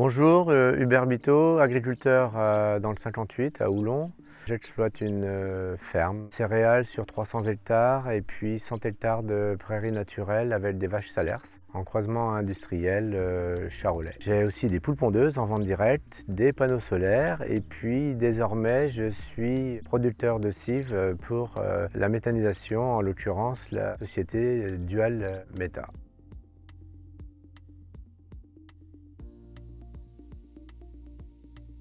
Bonjour, Hubert Biteau, agriculteur dans le 58 à Oulon. J'exploite une ferme céréales sur 300 hectares et puis 100 hectares de prairies naturelles avec des vaches salers en croisement industriel charolais. J'ai aussi des poules pondeuses en vente directe, des panneaux solaires et puis désormais je suis producteur de cives pour la méthanisation, en l'occurrence la société Dual Meta.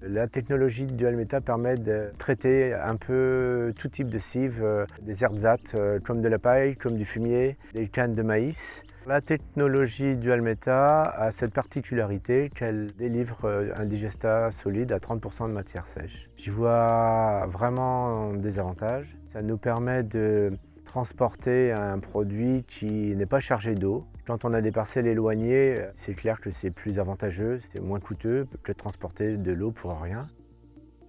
La technologie de Dual Meta permet de traiter un peu tout type de cives, des ersatz comme de la paille, comme du fumier, des cannes de maïs. La technologie Dual Meta a cette particularité qu'elle délivre un digestat solide à 30% de matière sèche. J'y vois vraiment des avantages. Ça nous permet de transporter un produit qui n'est pas chargé d'eau. Quand on a des parcelles éloignées, c'est clair que c'est plus avantageux, c'est moins coûteux que de transporter de l'eau pour rien.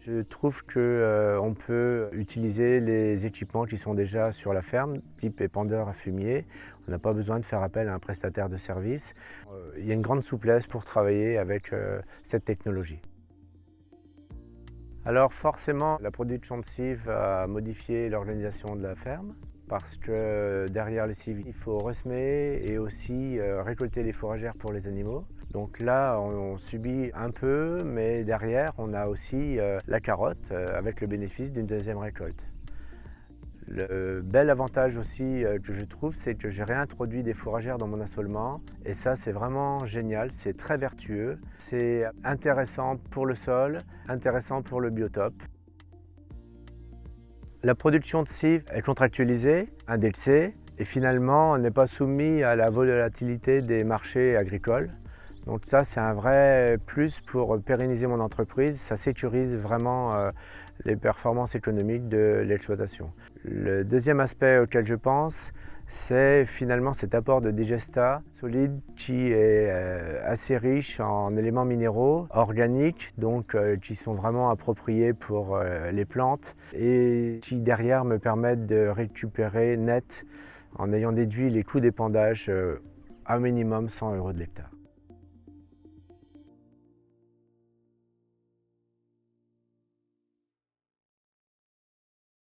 Je trouve qu'on peut utiliser les équipements qui sont déjà sur la ferme, type épandeur à fumier. On n'a pas besoin de faire appel à un prestataire de service. Il y a une grande souplesse pour travailler avec cette technologie. Alors forcément, la production de cives a modifié l'organisation de la ferme parce que derrière les cives, il faut ressemer et aussi récolter les fourragères pour les animaux. Donc là, on subit un peu, mais derrière, on a aussi la carotte avec le bénéfice d'une deuxième récolte. Le bel avantage aussi que je trouve, c'est que j'ai réintroduit des fourragères dans mon assolement et ça c'est vraiment génial, c'est très vertueux, c'est intéressant pour le sol, intéressant pour le biotope. La production de cives est contractualisée, indexée et finalement on n'est pas soumis à la volatilité des marchés agricoles. Donc ça c'est un vrai plus pour pérenniser mon entreprise, ça sécurise vraiment les performances économiques de l'exploitation. Le deuxième aspect auquel je pense, c'est finalement cet apport de digestat solide qui est assez riche en éléments minéraux organiques, donc qui sont vraiment appropriés pour les plantes et qui derrière me permettent de récupérer net en ayant déduit les coûts d'épandage à minimum 100 € de l'hectare.